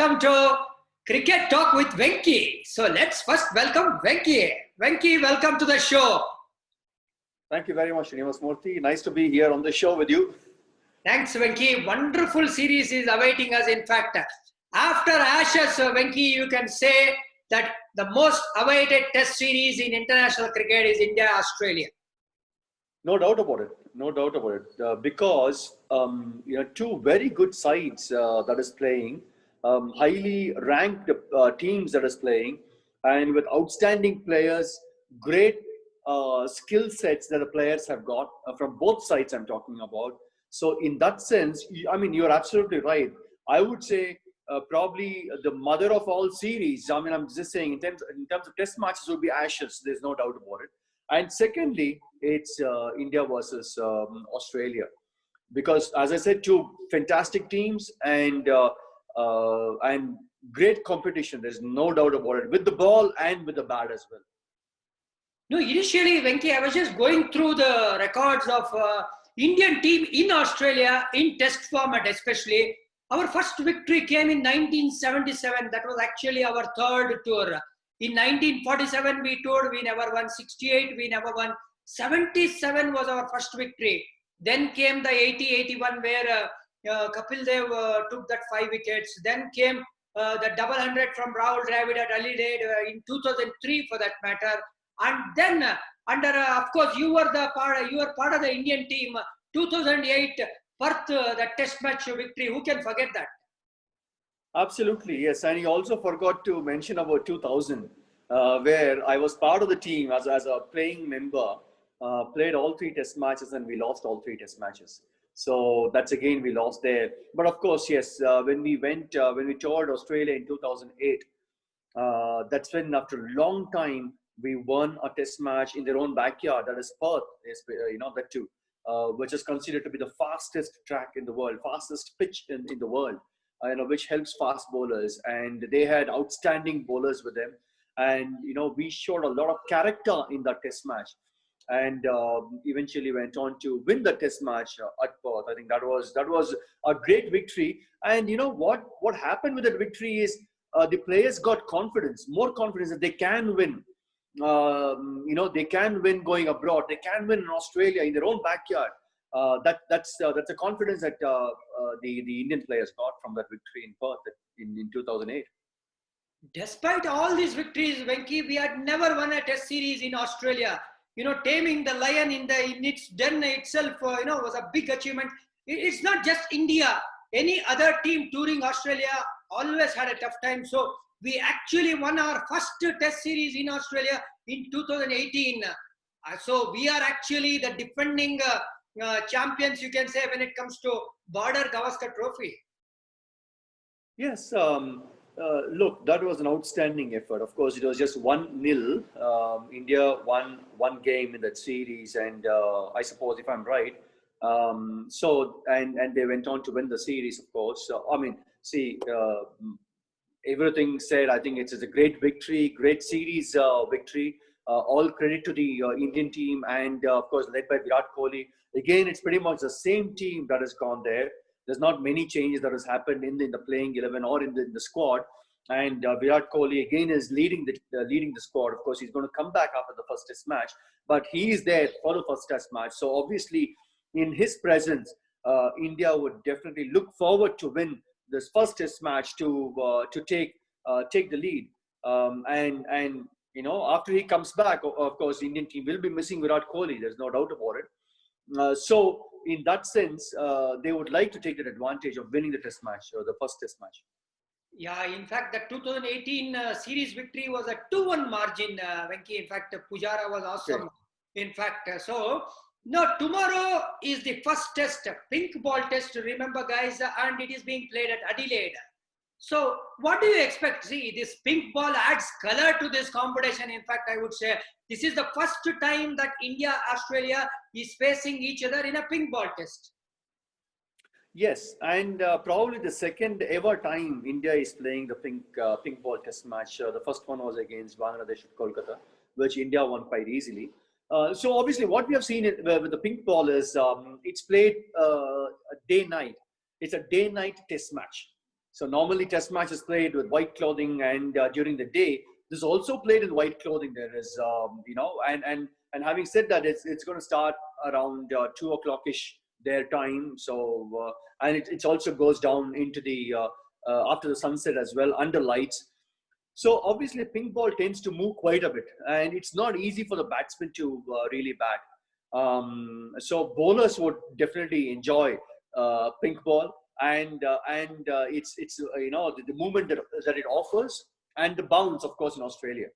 welcome to Cricket Talk with Venky. So let's first welcome Venky. Venky, welcome to the show. Thank you very much, Murthy. Nice to be here on the show with you. Thanks, Venky. Wonderful series is awaiting us. In fact, after Ashes, Venky, you can say that the most awaited test series in international cricket is India-Australia. No doubt about it. No doubt about it. Because two very good sides that is playing, highly ranked teams that is playing, and with outstanding players, great skill sets that the players have got from both sides. I'm talking about. So in that sense, I mean, you're absolutely right. I would say probably the mother of all series. I mean, I'm just saying in terms of test matches would be Ashes. There's no doubt about it. And secondly, it's India versus Australia, because as I said, two fantastic teams and great competition. There's no doubt about it, with the ball and with the bat as well. No, initially, Venky, I was just going through the records of Indian team in Australia in test format, especially. Our first victory came in 1977. That was actually our third tour. In 1947, we toured, we never won. 68, we never won. 77 was our first victory. Then came the 80-81 where Kapil Dev took that 5 wickets. Then came the double hundred from Rahul Dravid at Adelaide in 2003 for that matter. And then of course, you were part of the Indian team. 2008 Perth, the test match victory. Who can forget that? Absolutely, yes. And you also forgot to mention about 2000, where I was part of the team as a playing member, played all 3 test matches and we lost all 3 test matches. So that's again, we lost there. But of course, yes, when we toured Australia in 2008, that's when after a long time, we won a test match in their own backyard. That is Perth, that too, which is considered to be the fastest track in the world, fastest pitch in the world. Which helps fast bowlers, and they had outstanding bowlers with them, and we showed a lot of character in that test match, and eventually went on to win the test match at Perth. I think that was a great victory. And what happened with that victory is the players got confidence, more confidence that they can win. They can win going abroad. They can win in Australia in their own backyard. That's a confidence that the Indian players got from that victory in Perth in 2008. Despite all these victories, Venky, we had never won a test series in Australia. Taming the lion in its den itself, was a big achievement. It's not just India. Any other team touring Australia always had a tough time. So we actually won our first test series in Australia in 2018. So we are actually the defending champions, you can say, when it comes to Border Gavaskar Trophy. Yes, look, that was an outstanding effort. Of course, it was just 1-0. India won 1 game in that series, and I suppose, if I'm right, and they went on to win the series, of course. Everything said, I think it's a great victory, great series victory. All credit to the Indian team, and of course led by Virat Kohli. Again, it's pretty much the same team that has gone there. There's not many changes that has happened in the playing 11 or in the squad. And Virat Kohli again is leading the squad. Of course, he's going to come back after the first test match, but he is there for the first test match. So obviously, in his presence, India would definitely look forward to win this first test match to take the lead. After he comes back, of course, the Indian team will be missing Virat Kohli. There's no doubt about it. So in that sense, they would like to take that advantage of winning the test match, or the first test match. Yeah, in fact, the 2018 series victory was a 2-1 margin, Venky. In fact, Pujara was awesome. Okay. In fact, tomorrow is the first test, pink ball test, remember guys, and it is being played at Adelaide. So what do you expect? See, this pink ball adds color to this competition. In fact, I would say this is the first time that India, Australia is facing each other in a pink ball test. Yes, and probably the second ever time India is playing the pink ball test match. The first one was against Bangladesh at Kolkata, which India won quite easily. So obviously what we have seen with the pink ball is it's played day-night. It's a day-night test match. So normally test match is played with white clothing, and during the day, this is also played in white clothing. There is, and having said that, it's going to start around 2 o'clock ish their time. So and it also goes down into the after the sunset as well under lights. So obviously, pink ball tends to move quite a bit, and it's not easy for the batsman to really bat. So bowlers would definitely enjoy pink ball, and it's the movement that it offers, and the bounce, of course, in Australia.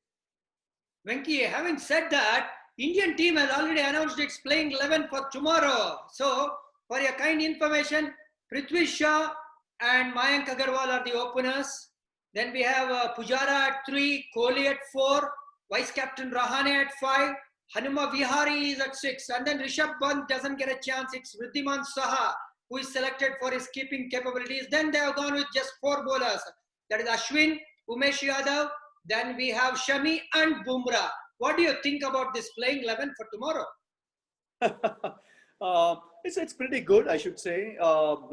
Venky, having said that, Indian team has already announced its playing 11 for tomorrow. So, for your kind information, Prithvi Shaw and Mayank Agarwal are the openers. Then we have Pujara at 3, Kohli at 4, Vice Captain Rahane at 5, Hanuma Vihari is at 6, and then Rishabh Pant doesn't get a chance. It's Wriddhiman Saha who is selected for his keeping capabilities. Then they have gone with just 4 bowlers. That is Ashwin, Umesh Yadav, then we have Shami and Bumrah. What do you think about this playing 11 for tomorrow? It's pretty good, I should say.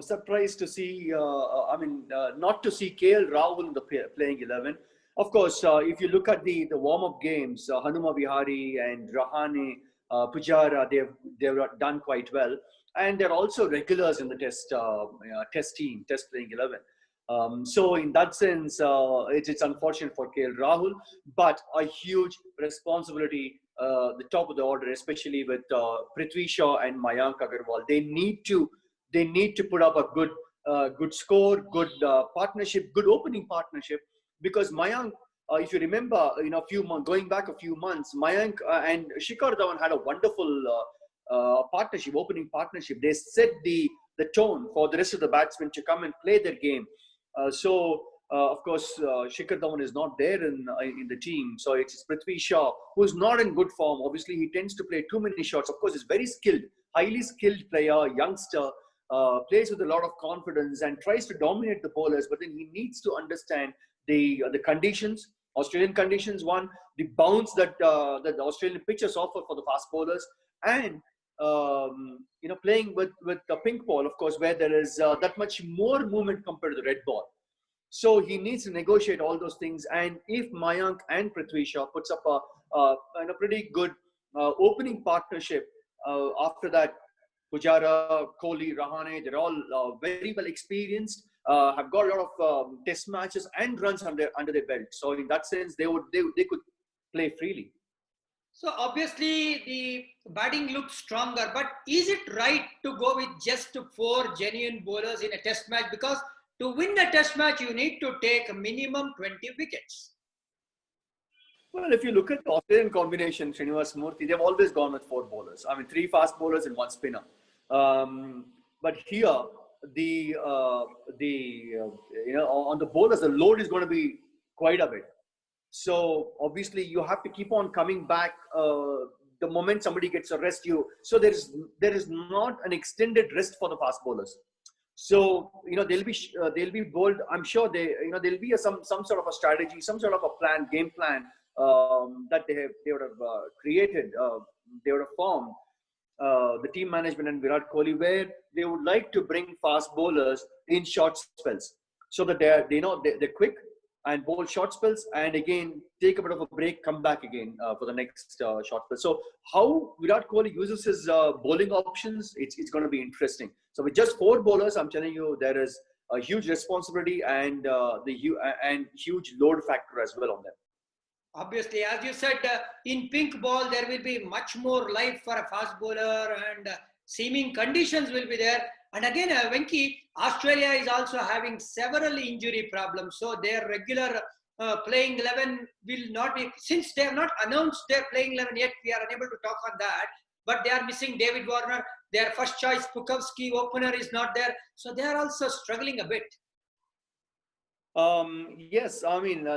Surprised to see, not to see KL Rahul in the playing 11. Of course, if you look at the warm-up games, Hanuma Vihari and Rahane, Pujara, they've done quite well. And they're also regulars in the test playing 11. So in that sense, it's unfortunate for KL Rahul, but a huge responsibility, the top of the order, especially with Prithvi Shaw and Mayank Agarwal. They need to put up a good score, good partnership, good opening partnership, because Mayank, if you remember, going back a few months, Mayank and Shikhar Dhawan had a wonderful opening partnership. They set the tone for the rest of the batsmen to come and play their game. Of course, Shikhar Dhawan is not there in the team. So it's Prithvi Shaw, who's not in good form. Obviously, he tends to play too many shots. Of course, he's very skilled, highly skilled player, youngster, plays with a lot of confidence and tries to dominate the bowlers. But then he needs to understand the conditions, Australian conditions, one, the bounce that the Australian pitches offer for the fast bowlers, and playing with the pink ball, of course, where there is that much more movement compared to the red ball. So he needs to negotiate all those things. And if Mayank and Prithvi Shaw puts up a pretty good opening partnership, after that, Pujara, Kohli, Rahane, they're all very well experienced, have got a lot of test matches and runs under their belt. So in that sense, they could play freely. So obviously the batting looks stronger, but is it right to go with just 4 genuine bowlers in a test match? Because to win the test match, you need to take a minimum 20 wickets. Well, if you look at the Australian combination, Srinivas Murthy, they've always gone with 4 bowlers. 3 fast bowlers and 1 spinner. But here, on the bowlers, the load is going to be quite a bit. So obviously, you have to keep on coming back. The moment somebody gets a rest, so there is not an extended rest for the fast bowlers. So they'll be bowled. I'm sure there'll be some sort of a strategy, some sort of a game plan that they would have created. They would have formed the team management and Virat Kohli, where they would like to bring fast bowlers in short spells, so that they're quick and bowl short spells, and again take a bit of a break, come back again for the next short spell. So how Virat Kohli uses his bowling options, it's going to be interesting. So with just 4 bowlers, I'm telling you, there is a huge responsibility and huge load factor as well on them. Obviously, as you said, in pink ball, there will be much more life for a fast bowler, and seaming conditions will be there. And again, Venky, Australia is also having several injury problems. So their regular playing 11 will not be, since they have not announced their playing 11 yet, we are unable to talk on that. But they are missing David Warner. Their first choice Pukowski opener is not there. So they are also struggling a bit. Yes,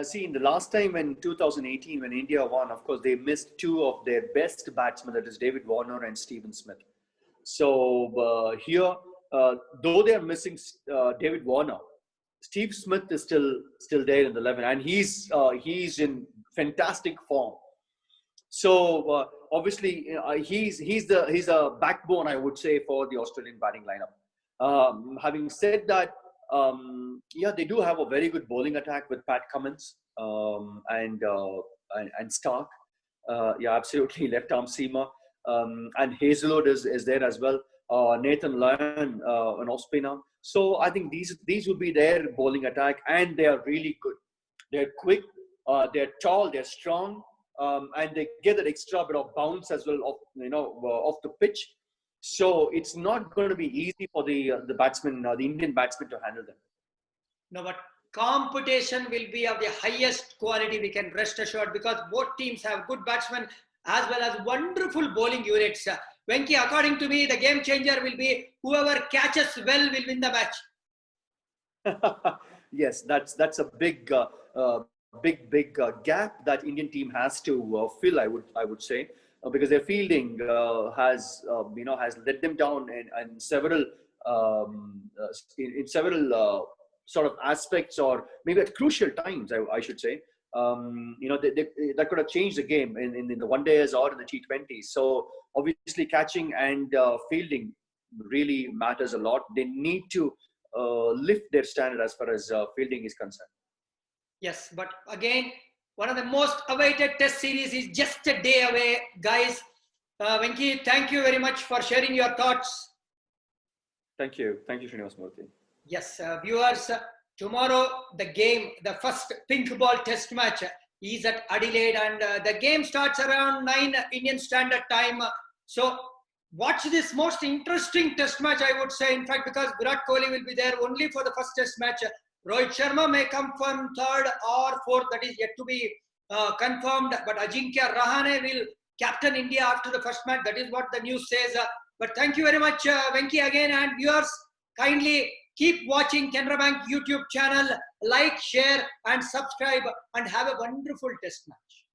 see, in the last time in 2018, when India won, of course, they missed 2 of their best batsmen, that is David Warner and Stephen Smith. So here, though they are missing David Warner, Steve Smith is still there in the 11, and he's in fantastic form. So obviously, he's a backbone, I would say, for the Australian batting lineup. Having said that, Yeah, they do have a very good bowling attack with Pat Cummins and Stark. Yeah, absolutely, left arm seamer. And Hazelwood is there as well. Nathan Lyon, an off spinner. So I think these would be their bowling attack, and they are really good. They're quick, they're tall, they're strong, and they get that extra bit of bounce as well off the pitch. So it's not going to be easy for the batsman, the Indian batsman, to handle them. No, but competition will be of the highest quality, we can rest assured, because both teams have good batsmen as well as wonderful bowling units. Venky, according to me, the game changer will be whoever catches well will win the match. Yes, that's a big gap that Indian team has to fill. I would say because their fielding has let them down in several in several sort of aspects, or maybe at crucial times. I should say. That could have changed the game in the one days or in the T20s. So obviously, catching and fielding really matters a lot. They need to lift their standard as far as fielding is concerned. Yes, but again, one of the most awaited test series is just a day away, guys. Venky, thank you very much for sharing your thoughts. Thank you, Srinivas Murthy. Yes, viewers, tomorrow the first pink ball test match is at Adelaide, and the game starts around 9 Indian Standard Time. So watch this most interesting test match, I would say, in fact, because Virat Kohli will be there only for the first test match. Rohit Sharma may come from third or fourth, that is yet to be confirmed, but Ajinkya Rahane will captain India after the first match. That is what the news says. But thank you very much, Venky, again, and viewers, kindly keep watching Canara Bank YouTube channel, like, share and subscribe, and have a wonderful test match.